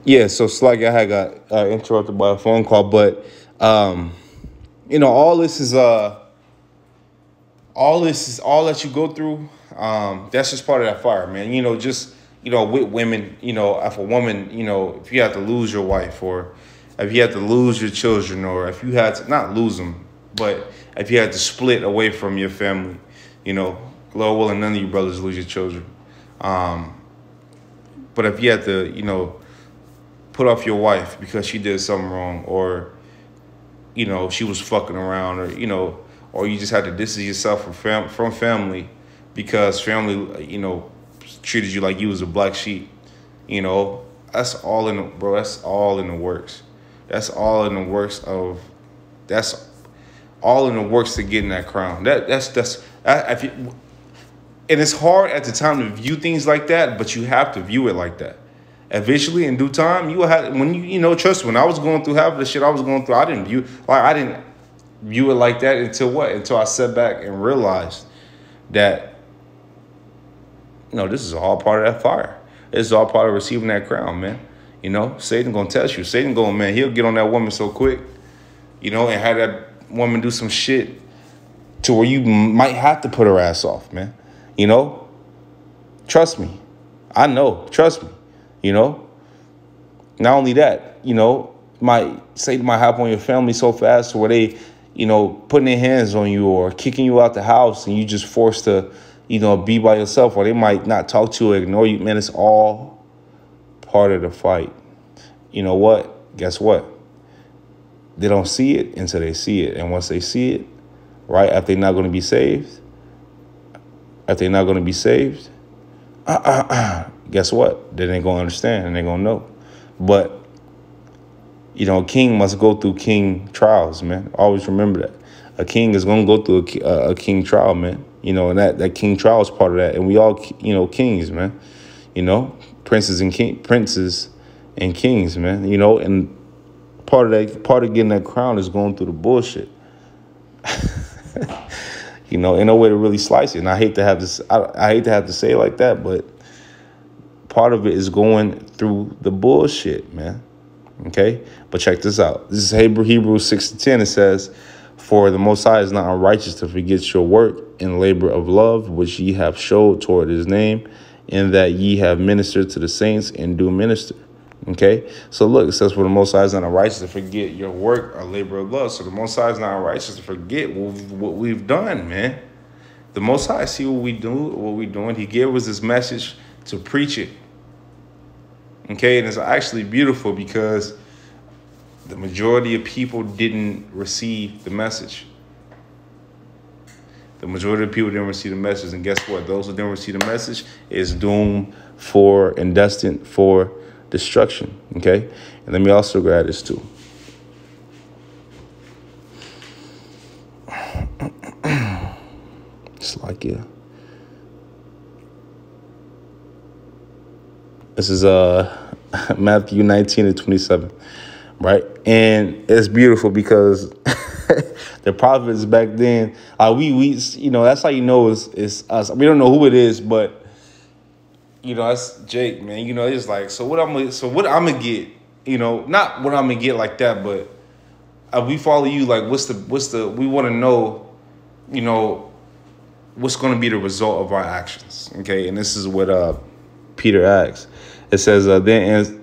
Yeah, so Slack, I had got interrupted by a phone call, but um, all that you go through. That's just part of that fire, man. Just with women, if a woman, if you have to lose your wife, or if you have to lose your children, or if you had to not lose them, but if you had to split away from your family, you know, Lord willing, none of you brothers lose your children. Um, but if you had to, put off your wife because she did something wrong, or she was fucking around, or or you just had to distance yourself from family because family, treated you like you was a black sheep. That's all in the, bro. That's all in the works. That's all in the works of. That's all in the works to getting that crown. That's. If you, and it's hard at the time to view things like that, but you have to view it like that. Eventually, in due time, you will have when trust me, when I was going through half of the shit I was going through, I didn't view it like that until what? Until I sat back and realized that this is all part of that fire. This is all part of receiving that crown, man. Satan gonna test you. Satan going, man, he'll get on that woman so quick, and have that woman do some shit to where you might have to put her ass off, man. Trust me. I know. Trust me. Not only that, Satan might hop on your family so fast where they, putting their hands on you or kicking you out the house and you just forced to, be by yourself, or they might not talk to you or ignore you. Man, it's all part of the fight. You know what? Guess what? They don't see it until they see it. And once they see it, right, if they're not going to be saved, guess what? Then they're going to understand and they're going to know. But, a king must go through king trials, man. Always remember that. A king is going to go through a king trial, man. And that king trial is part of that. And we all, kings, man. Princes and kings, man. And part of getting that crown is going through the bullshit. Ain't no way to really slice it. And I hate to have this. I hate to have to say it like that, but part of it is going through the bullshit, man. Okay? But check this out. This is Hebrews 6:10. It says, "For the Most High is not unrighteous to forget your work and labor of love, which ye have showed toward his name, and that ye have ministered to the saints and do minister." Okay? So look, it says, "For the Most High is not unrighteous to forget your work or labor of love." So the Most High is not unrighteous to forget what we've done, man. The Most High see what we're doing. He gave us this message to preach it. Okay, and it's actually beautiful because the majority of people didn't receive the message. The majority of people didn't receive the message, and guess what? Those who didn't receive the message is doomed for and destined for destruction. Okay, and let me also grab this too. It's like, yeah. This is Matthew 19:27, right? And it's beautiful because the prophets back then, we that's how it's us. We don't know who it is, but that's Jake, man. It's like, so what I'm gonna get, not what I'm gonna get like that, but we follow you. Like, we want to know, what's going to be the result of our actions. Okay, and this is what Peter asks. It says, then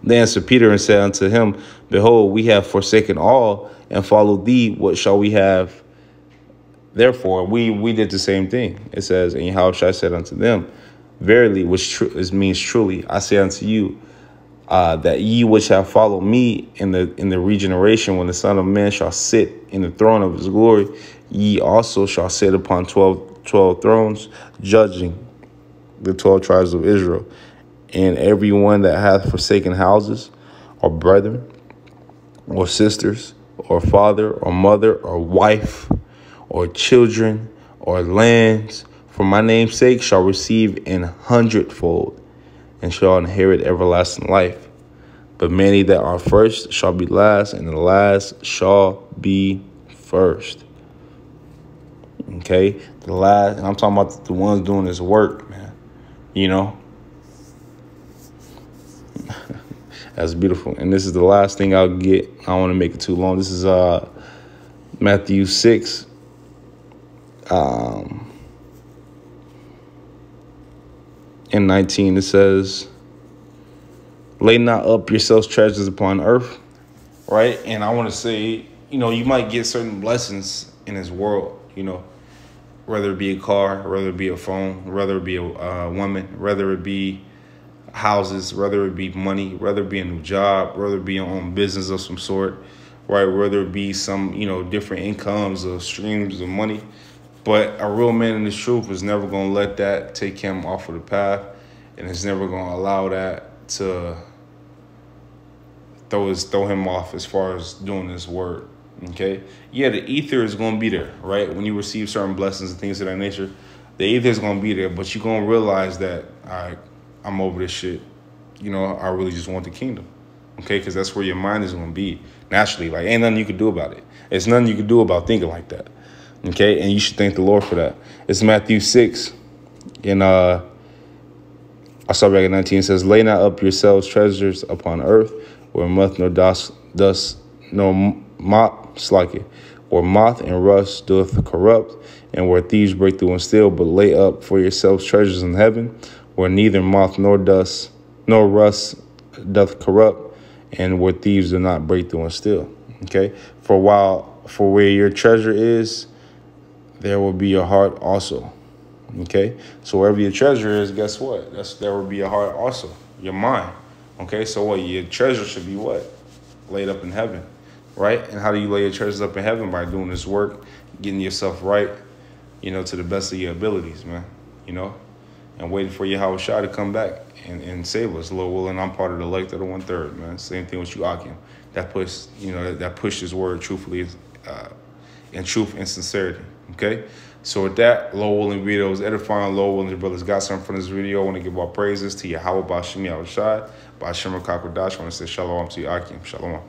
answered Peter and said unto him, "Behold, we have forsaken all and followed thee. What shall we have? Therefore," we did the same thing. It says, "And Yahushua said unto them, Verily," which means truly, "I say unto you, that ye which have followed me in the regeneration, when the Son of Man shall sit in the throne of his glory, ye also shall sit upon 12 thrones, judging the 12 tribes of Israel. And every one that hath forsaken houses, or brethren, or sisters, or father, or mother, or wife, or children, or lands, for my name's sake, shall receive an hundredfold, and shall inherit everlasting life. But many that are first shall be last, and the last shall be first." Okay? And I'm talking about the ones doing this work, man. That's beautiful. And this is the last thing I'll get. I don't want to make it too long. This is Matthew 6. In 19, it says, lay not up yourselves treasures upon earth, right? And I want to say, you might get certain blessings in this world, whether it be a car, whether it be a phone, whether it be a woman, whether it be houses, whether it be money, whether it be a new job, whether it be your own business of some sort, right? Whether it be some, different incomes or streams of money. But a real man in the truth is never going to let that take him off of the path, and it's never going to allow that to throw him off as far as doing this work. Okay? Yeah, the ether is going to be there, right? When you receive certain blessings and things of that nature, the ether is going to be there, but you're going to realize that, I'm over this shit. I really just want the kingdom. Okay? Because that's where your mind is going to be naturally. Like, ain't nothing you can do about it. It's nothing you can do about thinking like that. Okay, and you should thank the Lord for that. It's Matthew 6, and I start back at 19. It says, lay not up yourselves treasures upon earth, where moth nor dust nor moth and rust doth corrupt, and where thieves break through and steal. But lay up for yourselves treasures in heaven, where neither moth nor dust nor rust doth corrupt, and where thieves do not break through and steal. Okay, for where your treasure is, there will be your heart also. Okay, so wherever your treasure is, guess what? There will be your heart also, your mind. Okay, so what? Your treasure should be what? Laid up in heaven, right? And how do you lay your treasures up in heaven? By doing this work, getting yourself right, to the best of your abilities, man. And waiting for Yahweh Shai to come back and save us. Lord willing, I'm part of the elect of the 1/3, man. Same thing with you, Akim. That push, that pushed his word truthfully, in truth and sincerity. Okay, so with that, Lord willing, video is edifying. Lord willing, your brothers got something from this video. I want to give our praises to Yahweh Bashim Yahweh Shai, Bashim Rakakwadash. I want to say shalom to you, Akim. Shalom.